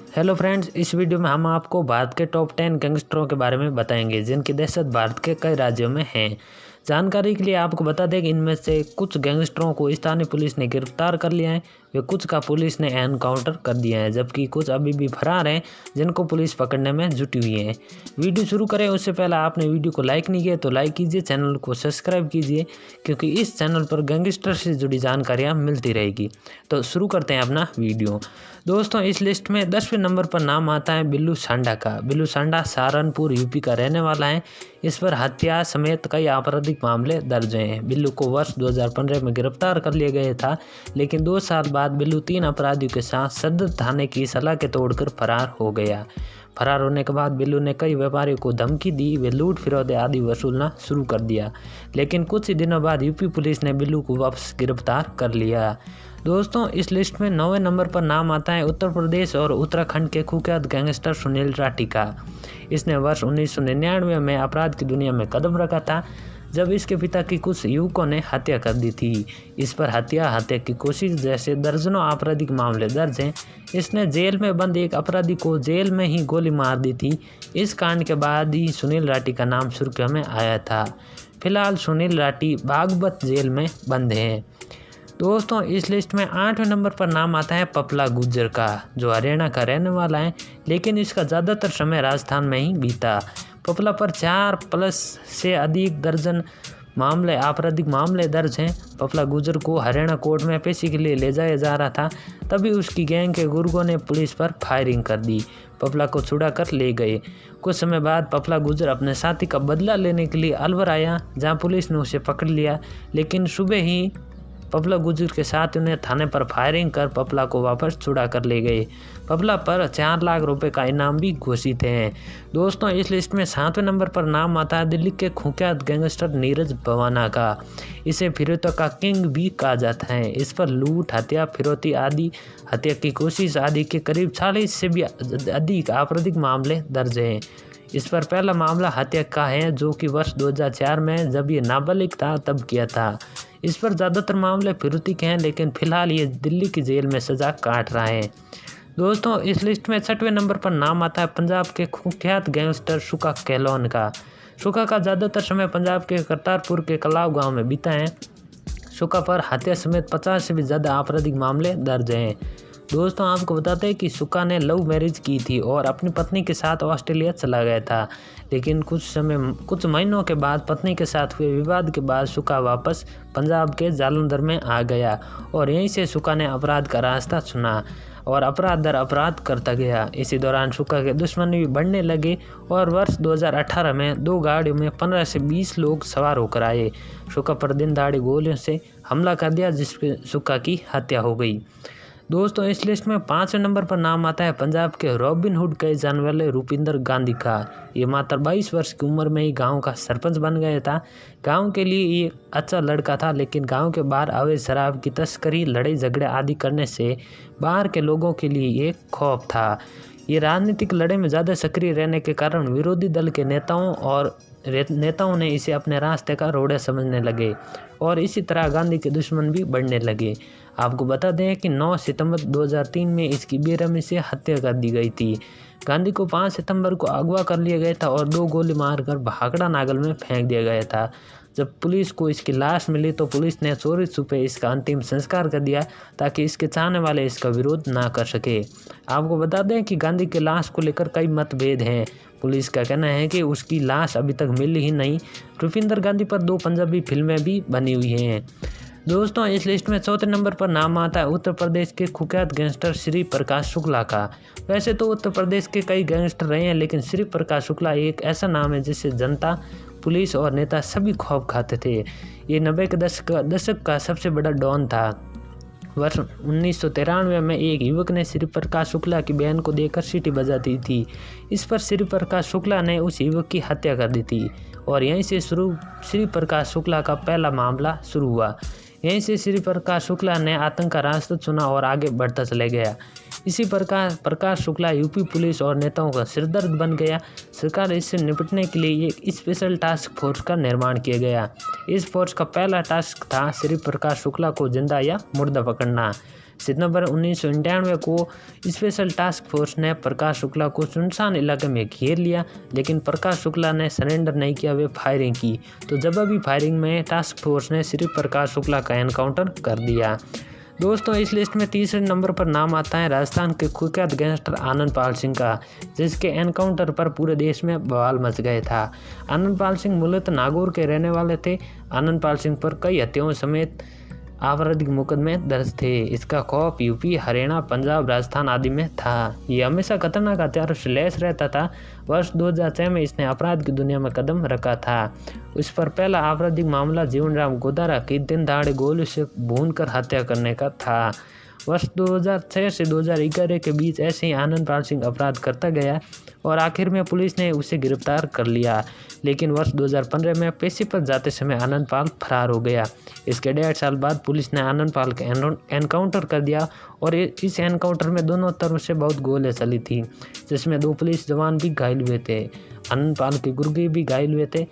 Hello friends, इस video में हम आपको भारत के टॉप 10 गैंगस्टरों के बारे में बताएंगे जिनकी दहशत भारत के कई राज्यों में है। जानकारी के लिए आपको बता दें कि इनमें से कुछ गैंगस्टरों को स्थानीय पुलिस ने गिरफ्तार कर लिया है, वे कुछ का पुलिस ने एनकाउंटर कर दिया है, जबकि कुछ अभी भी फरार हैं जिनको पुलिस पकड़ने में जुटी हुई है। वीडियो शुरू करें उससे पहले आपने वीडियो को लाइक नहीं किया तो लाइक कीजिए, चैनल को सब्सक्राइब कीजिए क्योंकि इस चैनल पर गैंगस्टर से जुड़ी जानकारियाँ मिलती रहेगी। तो शुरू करते हैं अपना वीडियो। दोस्तों, इस लिस्ट में 10वें नंबर पर नाम आता है बिल्लू सांडा का। बिल्लू सांडा सहारनपुर यूपी का रहने वाला है। इस पर हत्या समेत कई आपराधिक मामले दर्ज हैं। बिल्लू को वर्ष 2015 में गिरफ्तार कर लिया गया था, लेकिन 2 साल बाद बिल्लू 3 अपराधियों के साथ सदर थाने की सलाह के तोड़कर फरार हो गया। फरार होने के बाद बिल्लू ने कई व्यापारियों को धमकी दी, वे लूट फिरौती आदि वसूलना शुरू कर दिया, लेकिन कुछ ही दिनों बाद यूपी पुलिस ने बिल्लू को वापस गिरफ्तार कर लिया। दोस्तों, इस लिस्ट में 9वें नंबर पर नाम आता है उत्तर प्रदेश और उत्तराखंड के कुख्यात गैंगस्टर सुनील राठी का। इसने वर्ष 1999 में अपराध की दुनिया में कदम रखा था, जब इसके पिता की कुछ युवकों ने हत्या कर दी थी। इस पर हत्या की कोशिश जैसे दर्जनों आपराधिक मामले दर्ज हैं। इसने जेल में बंद एक अपराधी को जेल में ही गोली मार दी थी। इस कांड के बाद ही सुनील राठी का नाम सुर्खियों में आया था। फिलहाल सुनील राठी बागपत जेल में बंद हैं। दोस्तों, इस लिस्ट में 8वें नंबर पर नाम आता है पपला गुज्जर का, जो हरियाणा का रहने वाला है, लेकिन इसका ज़्यादातर समय राजस्थान में ही बीता। पपला पर 4+ से अधिक दर्जन आपराधिक मामले दर्ज हैं। पपला गुज्जर को हरियाणा कोर्ट में पेशी के लिए ले जाया जा रहा था, तभी उसकी गैंग के गुर्गों ने पुलिस पर फायरिंग कर दी। पपला को छुड़ा कर ले गए। कुछ समय बाद पपला गुज्जर अपने साथी का बदला लेने के लिए अलवर आया, जहां पुलिस ने उसे पकड़ लिया, लेकिन सुबह ही पपला गुज्जर के साथ उन्हें थाने पर फायरिंग कर पपला को वापस छुड़ा कर ले गए। पपला पर 4 लाख रुपए का इनाम भी घोषित है। दोस्तों, इस लिस्ट में 7वें नंबर पर नाम आता है दिल्ली के कुख्यात गैंगस्टर नीरज भवाना का। इसे फिरौती का किंग भी कहा जाता है। इस पर लूट, हत्या, फिरौती आदि, हत्या की कोशिश आदि के करीब 40 से भी अधिक आपराधिक मामले दर्ज हैं। इस पर पहला मामला हत्या का है, जो कि वर्ष 2004 में जब ये नाबालिग था तब किया था। इस पर ज़्यादातर मामले फिरौती के हैं, लेकिन फिलहाल ये दिल्ली की जेल में सज़ा काट रहा है। दोस्तों, इस लिस्ट में 6वें नंबर पर नाम आता है पंजाब के कुख्यात गैंगस्टर सुक्का कैलोन का। सुक्का का ज़्यादातर समय पंजाब के करतारपुर के कलाव गाँव में बीता है। सुक्का पर हत्या समेत 50 से भी ज़्यादा आपराधिक मामले दर्ज हैं। दोस्तों, आपको बताते हैं कि सुक्का ने लव मैरिज की थी और अपनी पत्नी के साथ ऑस्ट्रेलिया चला गया था, लेकिन कुछ महीनों के बाद पत्नी के साथ हुए विवाद के बाद सुक्का वापस पंजाब के जालंधर में आ गया और यहीं से सुक्का ने अपराध का रास्ता चुना और अपराध दर अपराध करता गया। इसी दौरान सुक्का के दुश्मन भी बढ़ने लगे और वर्ष 2018 में 2 गाड़ियों में 15 से 20 लोग सवार होकर आए। सुक्का पर दिन दहाड़े गोलियों से हमला कर दिया, जिससे सुक्का की हत्या हो गई। दोस्तों, इस लिस्ट में 5वें नंबर पर नाम आता है पंजाब के रॉबिन हुड कहे जाने वाले रूपिंदर गांधी का। ये मात्र 22 वर्ष की उम्र में ही गांव का सरपंच बन गया था। गांव के लिए ये अच्छा लड़का था, लेकिन गांव के बाहर अवैध शराब की तस्करी, लड़ाई झगड़े आदि करने से बाहर के लोगों के लिए ये खौफ था। ये राजनीतिक लड़ाई में ज़्यादा सक्रिय रहने के कारण विरोधी दल के नेताओं ने इसे अपने रास्ते का रोड़ा समझने लगे और इसी तरह गांधी के दुश्मन भी बढ़ने लगे। आपको बता दें कि 9 सितंबर 2003 में इसकी बेरहमी से हत्या कर दी गई थी। गांधी को 5 सितंबर को अगवा कर लिया गया था और 2 गोली मारकर भाखड़ा नागल में फेंक दिया गया था। जब पुलिस को इसकी लाश मिली तो पुलिस ने चोरी छुपे इसका अंतिम संस्कार कर दिया, ताकि इसके चाहने वाले इसका विरोध ना कर सके। आपको बता दें कि गांधी की लाश को लेकर कई मतभेद हैं। पुलिस का कहना है कि उसकी लाश अभी तक मिली ही नहीं। रूपिंदर गांधी पर 2 पंजाबी फिल्में भी बनी हुई हैं। दोस्तों, इस लिस्ट में 4थे नंबर पर नाम आता है उत्तर प्रदेश के कुख्यात गैंगस्टर श्री प्रकाश शुक्ला का। वैसे तो उत्तर प्रदेश के कई गैंगस्टर रहे हैं, लेकिन श्री प्रकाश शुक्ला एक ऐसा नाम है जिससे जनता, पुलिस और नेता सभी खौफ खाते थे। ये 90 के दशक का सबसे बड़ा डॉन था। वर्ष 1993 में एक युवक ने श्री प्रकाश शुक्ला की बहन को देकर सीटी बजा दी थी। इस पर श्री प्रकाश शुक्ला ने उस युवक की हत्या कर दी थी और यहीं से श्री प्रकाश शुक्ला का पहला मामला शुरू हुआ। यहीं से श्री प्रकाश शुक्ला ने आतंक का रास्ता चुना और आगे बढ़ता चला गया। इसी प्रकार प्रकाश शुक्ला यूपी पुलिस और नेताओं का सिरदर्द बन गया। सरकार इससे निपटने के लिए एक स्पेशल टास्क फोर्स का निर्माण किया गया। इस फोर्स का पहला टास्क था श्री प्रकाश शुक्ला को जिंदा या मुर्दा पकड़ना। सितंबर 1991 को स्पेशल टास्क फोर्स ने प्रकाश शुक्ला को सुनसान इलाके में घेर लिया, लेकिन प्रकाश शुक्ला ने सरेंडर नहीं किया, वे फायरिंग की। तो जवाबी फायरिंग में टास्क फोर्स ने सिर्फ प्रकाश शुक्ला का एनकाउंटर कर दिया। दोस्तों, इस लिस्ट में तीसरे नंबर पर नाम आता है राजस्थान के कुख्यात गैंगस्टर आनंद पाल सिंह का, जिसके एनकाउंटर पर पूरे देश में बवाल मच गया था। आनंद पाल सिंह मूलतः नागौर के रहने वाले थे। आनंद पाल सिंह पर कई हत्याओं समेत आपराधिक मुकदमे दर्ज थे। इसका खौफ यूपी, हरियाणा, पंजाब, राजस्थान आदि में था। ये हमेशा खतरनाक हथियारों से लैस रहता था। वर्ष 2006 में इसने अपराध की दुनिया में कदम रखा था। उस पर पहला आपराधिक मामला जीवनराम गोदारा की दिन दहाड़े गोली से भूनकर हत्या करने का था। वर्ष 2006 से 2011 के बीच ऐसे ही आनंद पाल सिंह अपराध करता गया और आखिर में पुलिस ने उसे गिरफ्तार कर लिया। लेकिन वर्ष 2015 में पेशी पर जाते समय आनंद पाल फरार हो गया। इसके 1.5 साल बाद पुलिस ने आनंद पाल का एनकाउंटर कर दिया और इस एनकाउंटर में दोनों तरफ से बहुत गोलियां चली थी, जिसमें 2 पुलिस जवान भी घायल हुए थे। आनंद पाल के गुर्गे भी घायल हुए थे।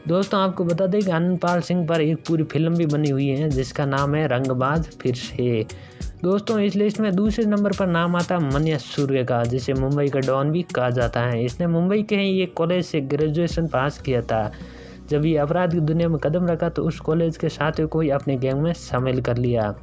दोस्तों, आपको बता दें कि आनंद पाल सिंह पर एक पूरी फिल्म भी बनी हुई है, जिसका नाम है रंगबाज फिर से। दोस्तों, इस लिस्ट में दूसरे नंबर पर नाम आता है मन्या सूर्य का, जिसे मुंबई का डॉन भी कहा जाता है। इसने मुंबई के ही एक कॉलेज से ग्रेजुएशन पास किया था। जब ये अपराध की दुनिया में कदम रखा तो उस कॉलेज के साथियों को ही अपने गैंग में शामिल कर लिया।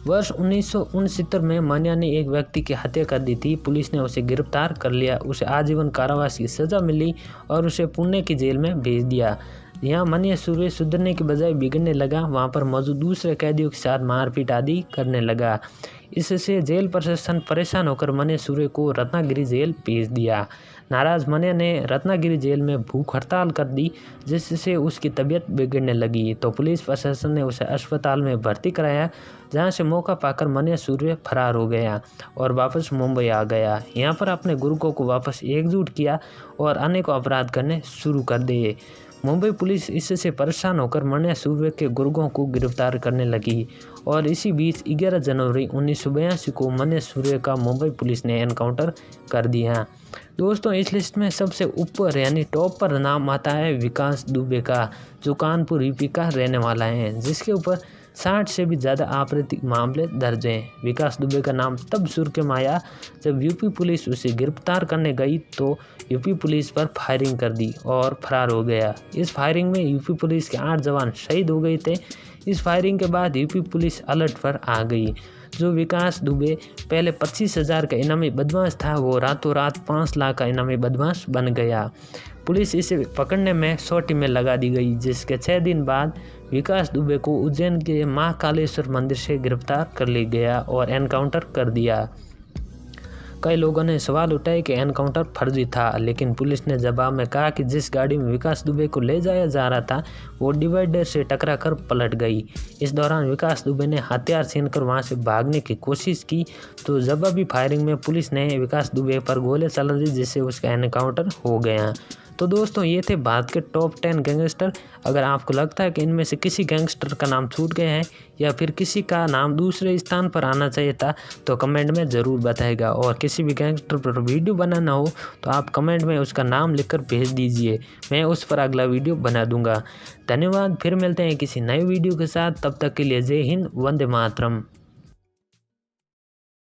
वर्ष 1969 में मन्या ने एक व्यक्ति की हत्या कर दी थी। पुलिस ने उसे गिरफ्तार कर लिया। उसे आजीवन कारावास की सजा मिली और उसे पुणे की जेल में भेज दिया। यहाँ मन्या सूर्य सुधरने के बजाय बिगड़ने लगा। वहाँ पर मौजूद दूसरे कैदियों के साथ मारपीट आदि करने लगा। इससे जेल प्रशासन परेशान होकर मन्या सूर्य को रत्नागिरी जेल भेज दिया। नाराज मन्या ने रत्नागिरी जेल में भूख हड़ताल कर दी, जिससे उसकी तबीयत बिगड़ने लगी। तो पुलिस प्रशासन ने उसे अस्पताल में भर्ती कराया, जहां से मौका पाकर मन्या सूर्य फरार हो गया और वापस मुंबई आ गया। यहाँ पर अपने गुर्गों को वापस एकजुट किया और अनेकों अपराध करने शुरू कर दिए। मुंबई पुलिस इससे परेशान होकर मन्या सूर्य के गुर्गों को गिरफ्तार करने लगी और इसी बीच 11 जनवरी 1982 को मन्या सूर्य का मुंबई पुलिस ने एनकाउंटर कर दिया। दोस्तों, इस लिस्ट में सबसे ऊपर यानी टॉप पर नाम आता है विकास दुबे का, जो कानपुर यूपी का रहने वाला है, जिसके ऊपर 60 से भी ज़्यादा आपराधिक मामले दर्ज हैं। विकास दुबे का नाम तब सुर्खियों में आया जब यूपी पुलिस उसे गिरफ्तार करने गई तो यूपी पुलिस पर फायरिंग कर दी और फरार हो गया। इस फायरिंग में यूपी पुलिस के 8 जवान शहीद हो गए थे। इस फायरिंग के बाद यूपी पुलिस अलर्ट पर आ गई। जो विकास दुबे पहले 25,000 का इनामी बदमाश था, वो रातों रात 5 लाख का इनामी बदमाश बन गया। पुलिस इसे पकड़ने में सोटी में लगा दी गई, जिसके 6 दिन बाद विकास दुबे को उज्जैन के महाकालेश्वर मंदिर से गिरफ्तार कर लिया गया और एनकाउंटर कर दिया। कई लोगों ने सवाल उठाए कि एनकाउंटर फर्जी था, लेकिन पुलिस ने जवाब में कहा कि जिस गाड़ी में विकास दुबे को ले जाया जा रहा था वो डिवाइडर से टकराकर पलट गई। इस दौरान विकास दुबे ने हथियार छीनकर वहां से भागने की कोशिश की, तो जवाबी फायरिंग में पुलिस ने विकास दुबे पर गोली चला दी, जिससे उसका एनकाउंटर हो गया। तो दोस्तों, ये थे भारत के टॉप 10 गैंगस्टर। अगर आपको लगता है कि इनमें से किसी गैंगस्टर का नाम छूट गया है या फिर किसी का नाम दूसरे स्थान पर आना चाहिए था, तो कमेंट में ज़रूर बताएगा। और किसी भी गैंगस्टर पर वीडियो बनाना हो तो आप कमेंट में उसका नाम लिखकर भेज दीजिए, मैं उस पर अगला वीडियो बना दूंगा। धन्यवाद। फिर मिलते हैं किसी नए वीडियो के साथ। तब तक के लिए जय हिंद, वंदे मातरम।